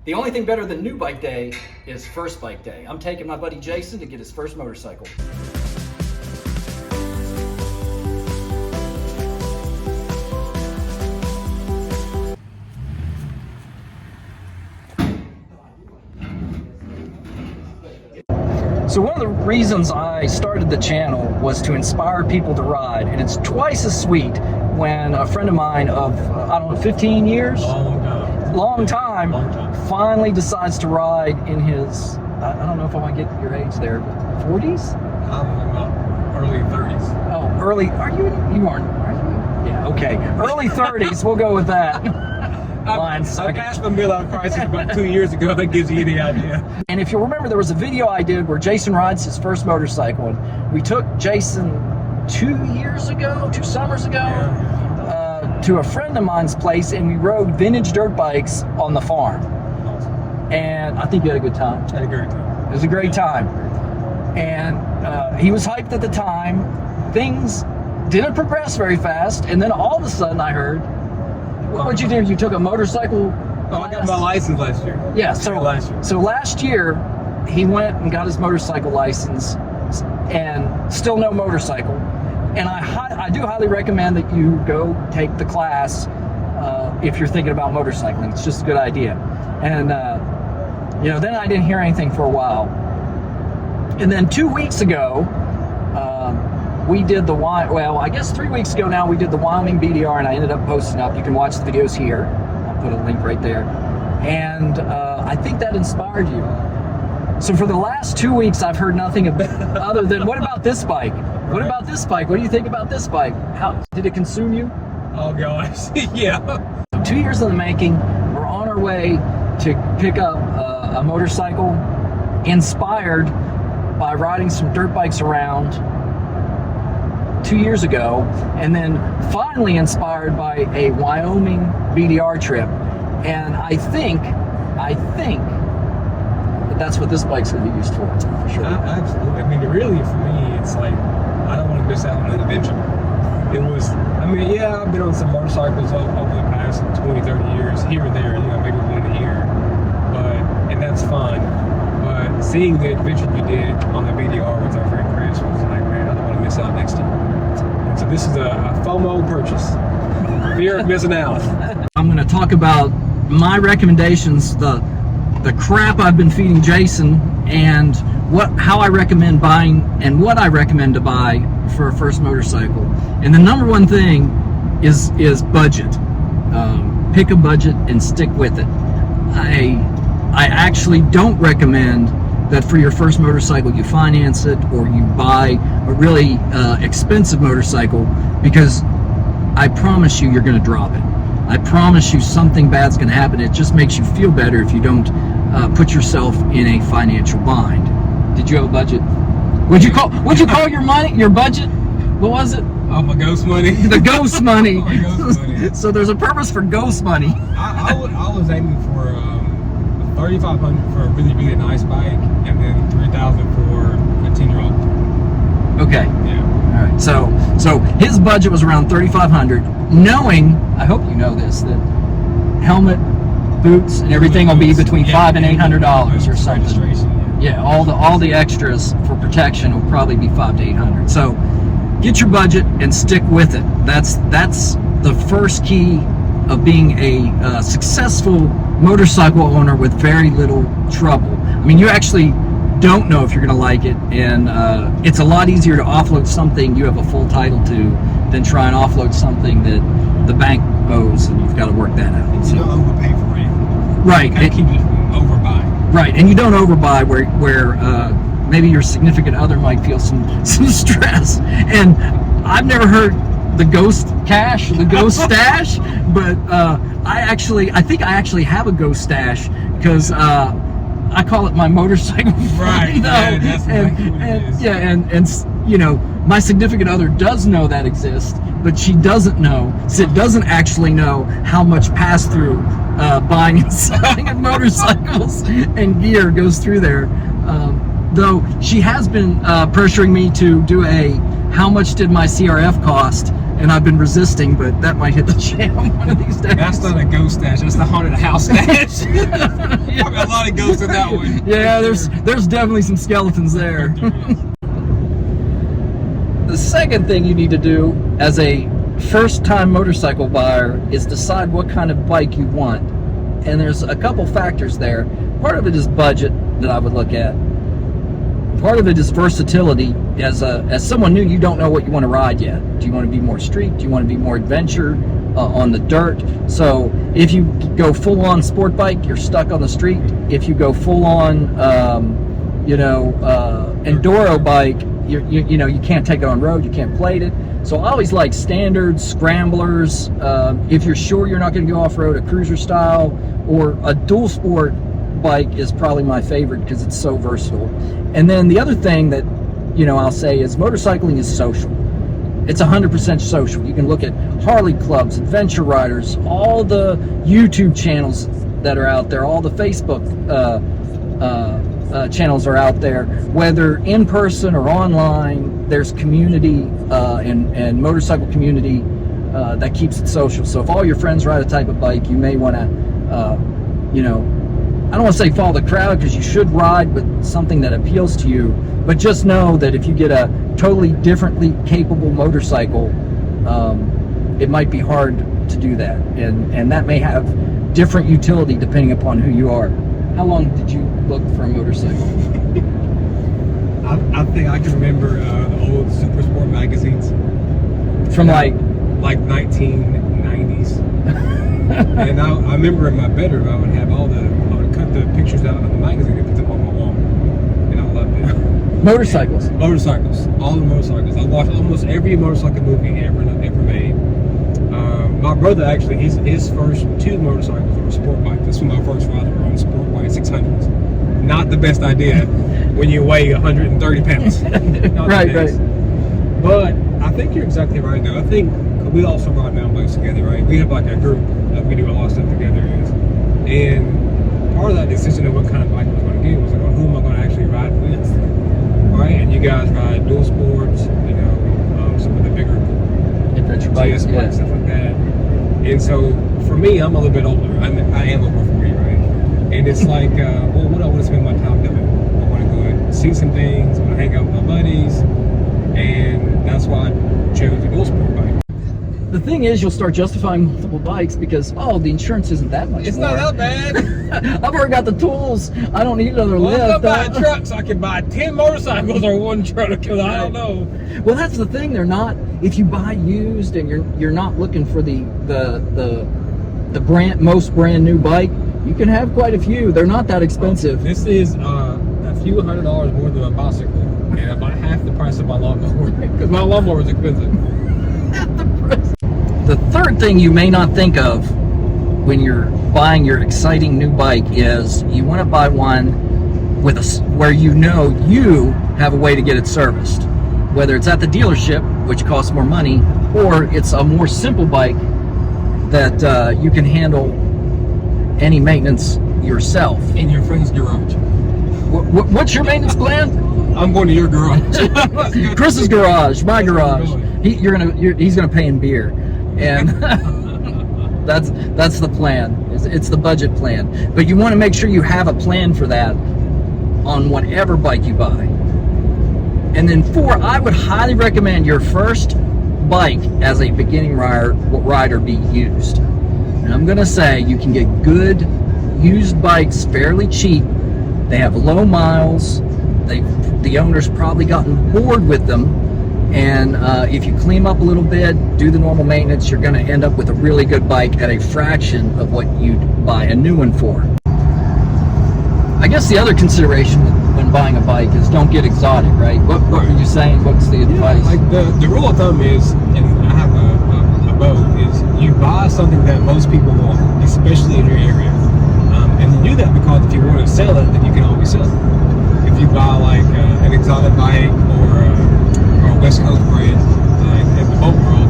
The only thing better than new bike day is first bike day. I'm taking my buddy Jason to get his first motorcycle. So one of the reasons I started the channel was to inspire people to ride, and it's twice as sweet when a friend of mine of, I don't know, 15 years? Long time, finally decides to ride in his, I don't know if I want to get your age there, but 40s? Early 30s. Oh, early, you aren't, are you? Yeah, okay. Early 30s, we'll go with that. I passed my midlife crisis about 2 years ago. That gives you any idea. And if you'll remember, there was a video I did where Jason rides his first motorcycle, and we took Jason 2 summers ago, to a friend of mine's place, and we rode vintage dirt bikes on the farm. And I think you had a good time. I had a great time. It was a great time. And he was hyped at the time. Things didn't progress very fast, and then all of a sudden I heard, what'd you do? You took a motorcycle class? I got my license last year. Yeah, so last year he went and got his motorcycle license, and still no motorcycle. And I do highly recommend that you go take the class if you're thinking about motorcycling. It's just a good idea. And then I didn't hear anything for a while. And then 2 weeks ago, we did the, I guess 3 weeks ago now, we did the Wyoming BDR, and I ended up posting up. You can watch the videos here. I'll put a link right there. And I think that inspired you. So for the last 2 weeks, I've heard nothing other than, what about this bike? What about this bike? What do you think about this bike? How did it consume you? Oh gosh, yeah. 2 years in the making. We're on our way to pick up a motorcycle inspired by riding some dirt bikes around 2 years ago, and then finally inspired by a Wyoming BDR trip. And I think that's what this bike's going to be used for sure. Absolutely. I mean, really, for me, it's like, I don't want to miss out on an adventure. I've been on some motorcycles over the past 20, 30 years, here and there, maybe one a year, and that's fun. But seeing the adventure you did on the BDR with our friend Chris was like, man, I don't want to miss out next time. And so this is a FOMO purchase. Fear of missing out. I'm going to talk about my recommendations, the crap I've been feeding Jason, and how I recommend buying and what I recommend to buy for a first motorcycle. And the number one thing is budget. Pick a budget and stick with it. I actually don't recommend that for your first motorcycle you finance it or you buy a really expensive motorcycle, because I promise you're going to drop it. I promise you something bad's going to happen. It just makes you feel better if you don't put yourself in a financial bind. Did you have a budget? What'd you call your money? Your budget? What was it? Oh, my ghost money. The ghost money. Oh, my ghost money. So there's a purpose for ghost money. I was aiming for $3,500 for a really, really nice bike, and then $3,000 for a 10-year-old. Okay. Yeah. All right. So his budget was around $3,500, knowing, I hope you know this, that helmet, boots, and everything will be between $500 and $800 or something. Yeah, all the extras for protection will probably be $500 to $800. So get your budget and stick with it. That's the first key of being a successful motorcycle owner with very little trouble. I mean, you actually don't know if you're going to like it, and it's a lot easier to offload something you have a full title to than try and offload something that the bank owes, and you've got to work that out. So you don't overpay for it. Right. Kind of keep it from overbuying. Right, and you don't overbuy where maybe your significant other might feel some stress. And I've never heard the ghost cash, the ghost stash, but I think I actually have a ghost stash, because I call it my motorcycle fund. Right. Yeah, that's exactly what it is. Yeah, and my significant other does know that exists, but she doesn't know. Sid doesn't actually know how much pass through buying and selling of motorcycles and gear goes through there. Though she has been pressuring me to do how much did my CRF cost, and I've been resisting, but that might hit the jam one of these days. That's not a ghost stash. That's the haunted house stash. Probably a lot of ghosts in that one. Yeah, there's definitely some skeletons there. The second thing you need to do as a first-time motorcycle buyer is decide what kind of bike you want. And there's a couple factors there. Part of it is budget that I would look at. Part of it is versatility. As someone new, you don't know what you want to ride yet. Do you want to be more street? Do you want to be more adventure on the dirt? So if you go full-on sport bike, you're stuck on the street. If you go full-on, enduro bike, you can't take it on road. You can't plate it. So I always like standards, scramblers. If you're sure you're not going to go off-road, a cruiser style or a dual sport bike is probably my favorite because it's so versatile. And then the other thing that I'll say is motorcycling is social. It's 100% social. You can look at Harley clubs, adventure riders, all the YouTube channels that are out there, all the Facebook channels are out there. Whether in person or online, there's community and motorcycle community that keeps it social. So if all your friends ride a type of bike, you may want to, I don't want to say follow the crowd because you should ride, but something that appeals to you. But just know that if you get a totally differently capable motorcycle, it might be hard to do that. And that may have different utility depending upon who you are. How long did you look for a motorcycle? I think I can remember the old Super Sport magazines. From like 1990s. And I remember in my bedroom I would cut the pictures out of the magazine and put them on my wall. And I loved it. Motorcycles? Motorcycles. All the motorcycles. I watched almost every motorcycle movie ever made. My brother actually, his first two motorcycles were sport bikes. This was my first ride on sport bike 600s. Not the best idea when you weigh 130 pounds. Right. But I think you're exactly right though. I think we also ride mountain bikes together, right? We have like a group that we do a lot of stuff together. And part of that decision of what kind of bike I was going to get was like, who am I going to actually ride with? Right? And you guys ride dual sports, some of the bigger adventure bikes, bikes, stuff like that. And so for me, I'm a little bit older. I am over 40, right? And it's like, what do I want to spend my time doing? I want to go and see some things. I want to hang out with my buddies. And that's why I chose a dual sport bike. The thing is, you'll start justifying multiple bikes because, the insurance isn't that much It's more. not that bad. I've already got the tools. I don't need another Well, lift. I'm not buying a truck, so I can buy 10 motorcycles or one truck. Because I don't know. Well, that's the thing. They're not. If you buy used and you're not looking for the most brand new bike, you can have quite a few. They're not that expensive. This is a few $100s more than a bicycle, and about half the price of my lawnmower. Because my lawnmower is expensive. The third thing you may not think of when you're buying your exciting new bike is you want to buy one where you have a way to get it serviced. Whether it's at the dealership, which costs more money, or it's a more simple bike that you can handle any maintenance yourself. In your friend's garage. What's your maintenance plan? I'm going to your garage. Chris's garage, my garage. He's gonna pay in beer, and that's the plan. It's the budget plan. But you want to make sure you have a plan for that on whatever bike you buy. And then 4, I would highly recommend your first bike as a beginning rider be used. And I'm gonna say you can get good used bikes fairly cheap. They have low miles. The owner's probably gotten bored with them, and if you clean them up a little bit, do the normal maintenance, you're going to end up with a really good bike at a fraction of what you'd buy a new one for. I guess the other consideration when buying a bike is don't get exotic, right? What are you saying? What's the advice? Like the rule of thumb is, and I have a boat, is you buy something that most people want, especially in your area. And you do that because if you want to sell it, then you can always sell it. If you buy like an exotic bike or a West Coast brand in the boat world,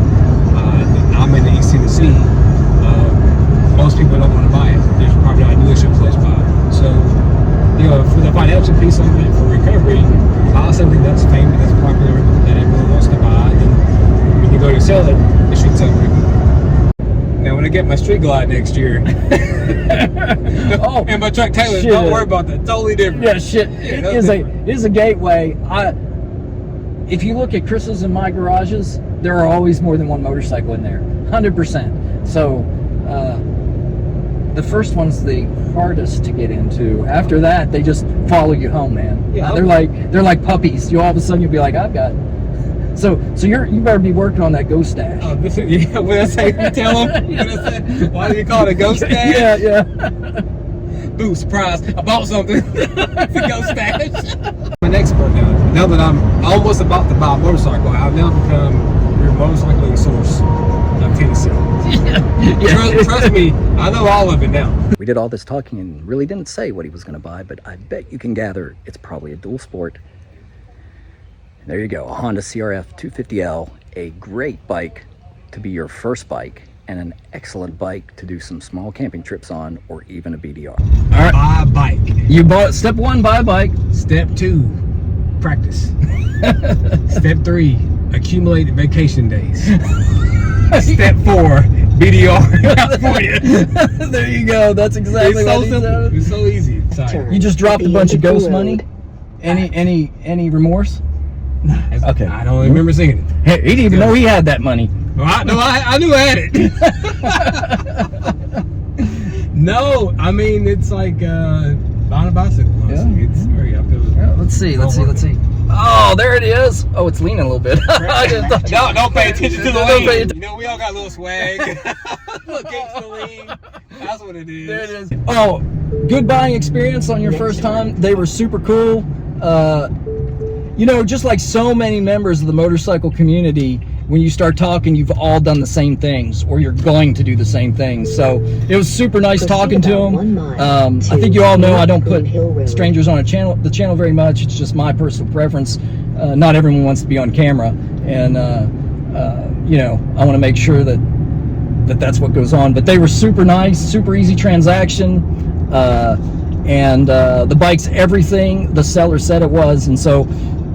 I'm in the East Tennessee, most people don't want to buy it. There's probably not a dealership close by. So, for the financial piece of it, for recovery, buy something that's famous, that's popular, that everyone wants to buy. And when you go to sell it, something pretty cool. Now, when I get my Street Glide next year, Oh, and my truck Taylor, shit. don't worry about that. Totally different. Yeah, shit. Yeah, It that's is a gateway. If you look at Chris's and my garages, there are always more than one motorcycle in there, 100%. So the first one's the hardest to get into. After that, they just follow you home, man. Yeah, they're like puppies. You all of a sudden you'll be like, I've got. So you better be working on that ghost dash. Oh, yeah, when I say, tell them, why do you call it a ghost dash? Yeah. Boo, surprise, I bought something. It's a ghost dash. My next part now that I'm almost about to buy a motorcycle, I've now become your motorcycling source of Tennessee. Trust me, I know all of it now. We did all this talking and really didn't say what he was going to buy, but I bet you can gather it's probably a dual sport. There you go, a Honda CRF250L, a great bike to be your first bike, and an excellent bike to do some small camping trips on, or even a BDR. All right, Buy a bike. you bought step 1, buy a bike. Step 2, practice. Step 3, accumulate vacation days. Step 4, BDR California. There you go. That's exactly It's what so he simple. said. It's so easy. Sorry. You just dropped a bunch of ghost money. Any remorse? Okay. I don't remember seeing it. Hey, he didn't even know he had that money. Well, I knew I had it. No, I mean it's like buying a bicycle. Honestly. Yeah. It's very. I feel Yeah, let's see. Oh, there it is. Oh, it's leaning a little bit. I just thought- Don't pay attention to the Don't lean. pay att- You know, we all got a little swag. Look, gangsta lean. That's what it is. There it is. Oh, good buying experience on your first time. They were super cool. You know, just like so many members of the motorcycle community, when you start talking, you've all done the same things, or you're going to do the same things. So it was super nice talking to them. I think you all know I don't put strangers on the channel very much. It's just my personal preference. Not everyone wants to be on camera, and you know, I want to make sure that that's what goes on. But they were super nice, super easy transaction, and the bike's everything the seller said it was. And so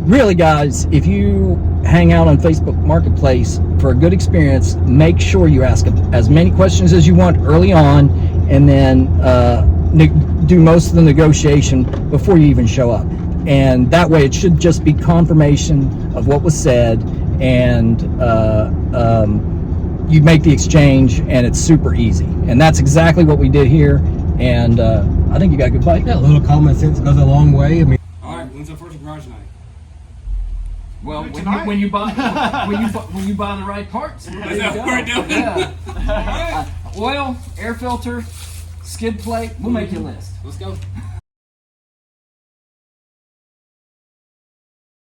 really, guys, if you hang out on Facebook Marketplace for a good experience, make sure you ask as many questions as you want early on, and then do most of the negotiation before you even show up. And that way it should just be confirmation of what was said, and you make the exchange, and it's super easy. And that's exactly what we did here. And I think you got a good bike. Yeah, a little common sense goes a long way. I mean, all right, when's our first garage night? Well, when you buy the right parts, That's what we're doing. Yeah. Oil, air filter, skid plate. We'll make you a list. Let's go.